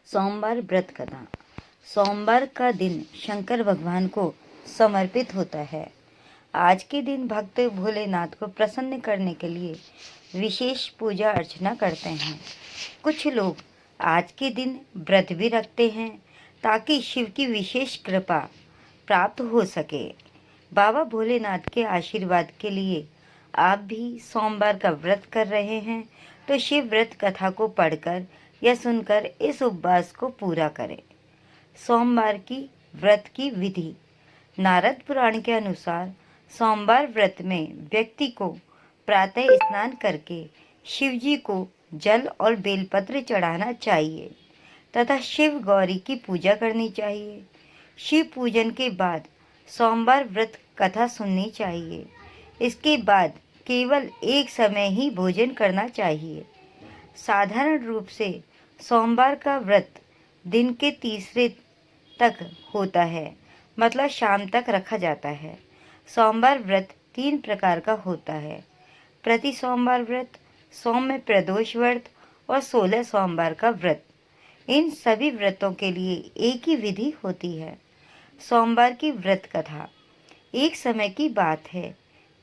सोमवार व्रत कथा। सोमवार का दिन शंकर भगवान को समर्पित होता है। आज के दिन भक्त भोलेनाथ को प्रसन्न करने के लिए विशेष पूजा अर्चना करते हैं। कुछ लोग आज के दिन व्रत भी रखते हैं ताकि शिव की विशेष कृपा प्राप्त हो सके। बाबा भोलेनाथ के आशीर्वाद के लिए आप भी सोमवार का व्रत कर रहे हैं तो शिव व्रत कथा को पढ़कर या सुनकर इस उपवास को पूरा करें। सोमवार की व्रत की विधि। नारद पुराण के अनुसार सोमवार व्रत में व्यक्ति को प्रातः स्नान करके शिव जी को जल और बेलपत्र चढ़ाना चाहिए तथा शिव गौरी की पूजा करनी चाहिए। शिव पूजन के बाद सोमवार व्रत कथा सुननी चाहिए। इसके बाद केवल एक समय ही भोजन करना चाहिए। साधारण रूप से सोमवार का व्रत दिन के तीसरे तक होता है, मतलब शाम तक रखा जाता है। सोमवार व्रत 3 प्रकार का होता है: प्रति सोमवार व्रत, सौम्य प्रदोष व्रत और 16 सोमवार का व्रत। इन सभी व्रतों के लिए एक ही विधि होती है। सोमवार की व्रत कथा। एक समय की बात है,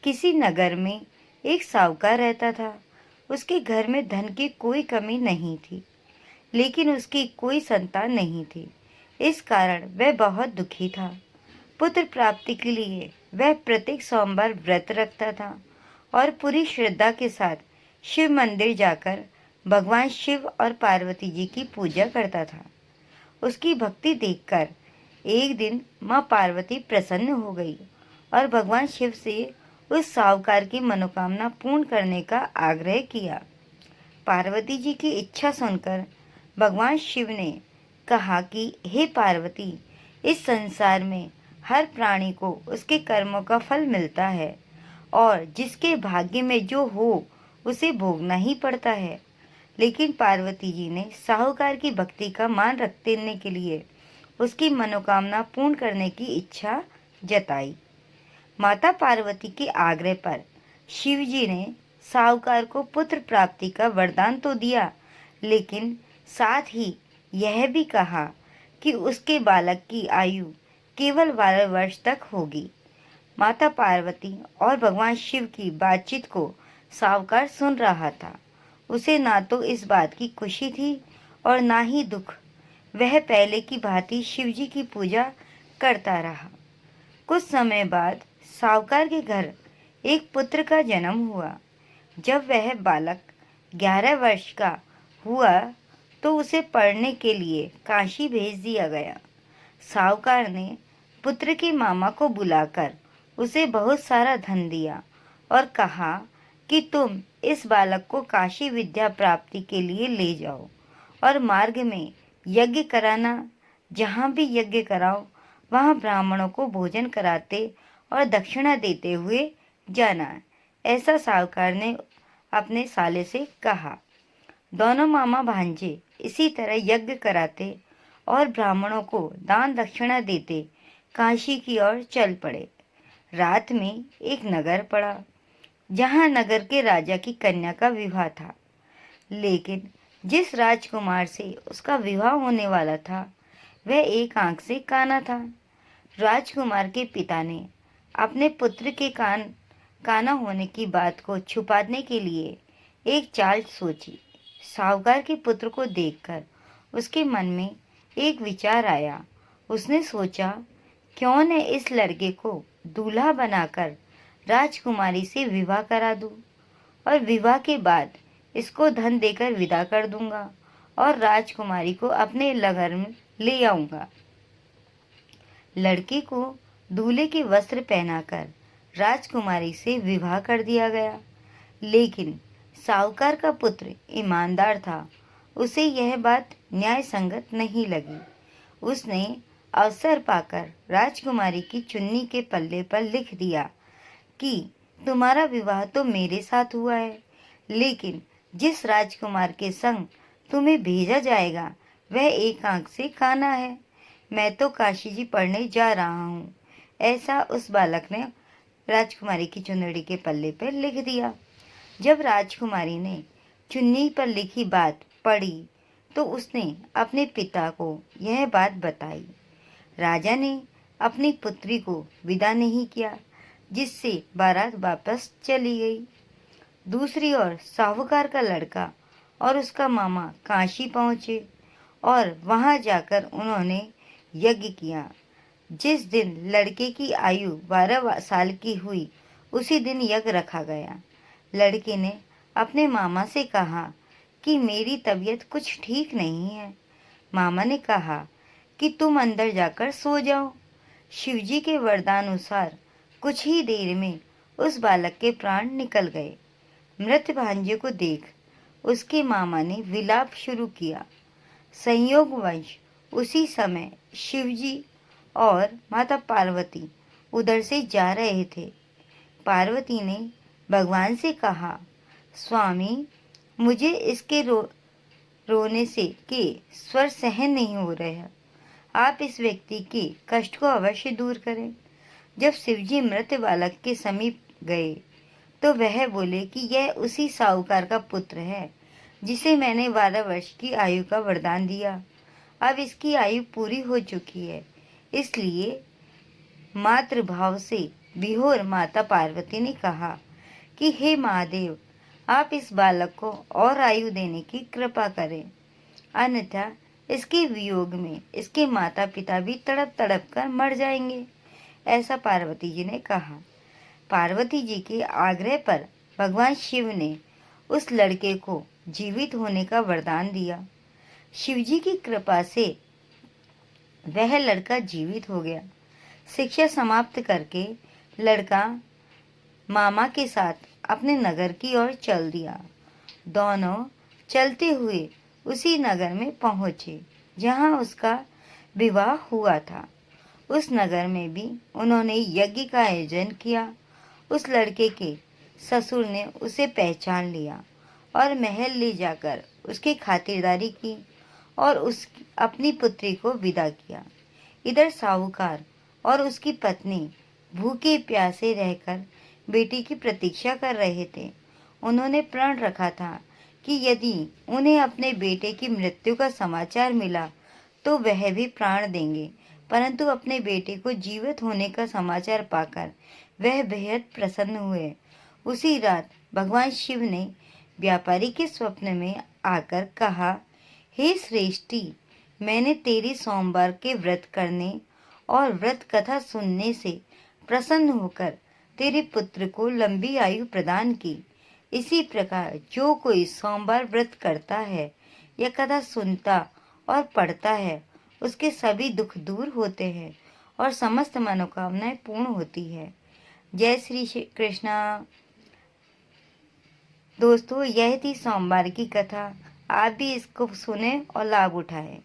किसी नगर में एक साहूकार रहता था। उसके घर में धन की कोई कमी नहीं थी, लेकिन उसकी कोई संतान नहीं थी। इस कारण वह बहुत दुखी था। पुत्र प्राप्ति के लिए वह प्रत्येक सोमवार व्रत रखता था और पूरी श्रद्धा के साथ शिव मंदिर जाकर भगवान शिव और पार्वती जी की पूजा करता था। उसकी भक्ति देखकर एक दिन माँ पार्वती प्रसन्न हो गई और भगवान शिव से उस साहूकार की मनोकामना पूर्ण करने का आग्रह किया। पार्वती जी की इच्छा सुनकर भगवान शिव ने कहा कि हे पार्वती, इस संसार में हर प्राणी को उसके कर्मों का फल मिलता है और जिसके भाग्य में जो हो उसे भोगना ही पड़ता है। लेकिन पार्वती जी ने साहूकार की भक्ति का मान रखने के लिए उसकी मनोकामना पूर्ण करने की इच्छा जताई। माता पार्वती के आग्रह पर शिव जी ने साहूकार को पुत्र प्राप्ति का वरदान तो दिया, लेकिन साथ ही यह भी कहा कि उसके बालक की आयु केवल 12 वर्ष तक होगी। माता पार्वती और भगवान शिव की बातचीत को साहूकार सुन रहा था। उसे ना तो इस बात की खुशी थी और ना ही दुख। वह पहले की भांति शिव जी की पूजा करता रहा। कुछ समय बाद साहूकार के घर एक पुत्र का जन्म हुआ। जब वह बालक 11 वर्ष का हुआ तो उसे पढ़ने के लिए काशी भेज दिया गया। साहूकार ने पुत्र के मामा को बुलाकर उसे बहुत सारा धन दिया और कहा कि तुम इस बालक को काशी विद्या प्राप्ति के लिए ले जाओ और मार्ग में यज्ञ कराना। जहाँ भी यज्ञ कराओ वहाँ ब्राह्मणों को भोजन कराते और दक्षिणा देते हुए जाना। ऐसा साहूकार ने अपने साले से कहा। दोनों मामा भांजे इसी तरह यज्ञ कराते और ब्राह्मणों को दान दक्षिणा देते काशी की ओर चल पड़े। रात में एक नगर पड़ा, जहाँ नगर के राजा की कन्या का विवाह था। लेकिन जिस राजकुमार से उसका विवाह होने वाला था वह एक आंख से काना था। राजकुमार के पिता ने अपने पुत्र के काना होने की बात को छुपाने के लिए एक चाल सोची। साहूकार के पुत्र को देखकर उसके मन में एक विचार आया। उसने सोचा, क्यों न इस लड़के को दूल्हा बनाकर राजकुमारी से विवाह करा दूं और विवाह के बाद इसको धन देकर विदा कर दूंगा और राजकुमारी को अपने नगर में ले आऊंगा। लड़के को दूल्हे के वस्त्र पहनाकर राजकुमारी से विवाह कर दिया गया। लेकिन साहूकार का पुत्र ईमानदार था। उसे यह बात न्याय संगत नहीं लगी। उसने अवसर पाकर राजकुमारी की चुन्नी के पल्ले पर लिख दिया कि तुम्हारा विवाह तो मेरे साथ हुआ है, लेकिन जिस राजकुमार के संग तुम्हें भेजा जाएगा वह एक आंख से काना है। मैं तो काशी जी पढ़ने जा रहा हूँ। ऐसा उस बालक ने राजकुमारी की चुनरी के पल्ले पर लिख दिया। जब राजकुमारी ने चुन्नी पर लिखी बात पढ़ी तो उसने अपने पिता को यह बात बताई। राजा ने अपनी पुत्री को विदा नहीं किया, जिससे बारात वापस चली गई। दूसरी ओर साहूकार का लड़का और उसका मामा काशी पहुंचे और वहां जाकर उन्होंने यज्ञ किया। जिस दिन लड़के की आयु 12 साल की हुई, उसी दिन यज्ञ रखा गया। लड़के ने अपने मामा से कहा कि मेरी तबीयत कुछ ठीक नहीं है। मामा ने कहा कि तुम अंदर जाकर सो जाओ। शिवजी के वरदानुसार कुछ ही देर में उस बालक के प्राण निकल गए। मृत भांजे को देख उसके मामा ने विलाप शुरू किया। संयोगवश उसी समय शिवजी और माता पार्वती उधर से जा रहे थे। पार्वती ने भगवान से कहा, स्वामी, मुझे इसके रोने से के स्वर सहन नहीं हो रहे हैं। आप इस व्यक्ति के कष्ट को अवश्य दूर करें। जब शिवजी मृत बालक के समीप गए तो वह बोले कि यह उसी साहूकार का पुत्र है जिसे मैंने 12 वर्ष की आयु का वरदान दिया। अब इसकी आयु पूरी हो चुकी है, इसलिए मातृभाव से विभोर माता पार्वती ने कहा कि हे महादेव, आप इस बालक को और आयु देने की कृपा करें, अन्यथा इसके वियोग में इसके माता पिता भी तड़प तड़प कर मर जाएंगे। ऐसा पार्वती जी ने कहा। पार्वती जी के आग्रह पर भगवान शिव ने उस लड़के को जीवित होने का वरदान दिया। शिवजी की कृपा से वह लड़का जीवित हो गया। शिक्षा समाप्त करके लड़का मामा के साथ अपने नगर की ओर चल दिया। दोनों चलते हुए उसी नगर में पहुंचे जहां उसका विवाह हुआ था। उस नगर में भी उन्होंने यज्ञ का आयोजन किया। उस लड़के के ससुर ने उसे पहचान लिया और महल ले जाकर उसकी खातिरदारी की और अपनी पुत्री को विदा किया। इधर साहूकार और उसकी पत्नी भूखे प्यासे रहकर बेटी की प्रतीक्षा कर रहे थे। उन्होंने प्रण रखा था कि यदि उन्हें अपने बेटे की मृत्यु का समाचार मिला तो वह भी प्राण देंगे, परंतु अपने बेटे को जीवित होने का समाचार पाकर वह बेहद प्रसन्न हुए। उसी रात भगवान शिव ने व्यापारी के स्वप्न में आकर कहा, हे श्रेष्ठी, मैंने तेरी सोमवार के व्रत करने और व्रत कथा सुनने से प्रसन्न होकर तेरे पुत्र को लंबी आयु प्रदान की। इसी प्रकार जो कोई सोमवार व्रत करता है या कथा सुनता और पढ़ता है, उसके सभी दुख दूर होते हैं और समस्त मनोकामनाएं पूर्ण होती है। जय श्री कृष्णा। दोस्तों, यह थी सोमवार की कथा। आप भी इसको सुने और लाभ उठाएं।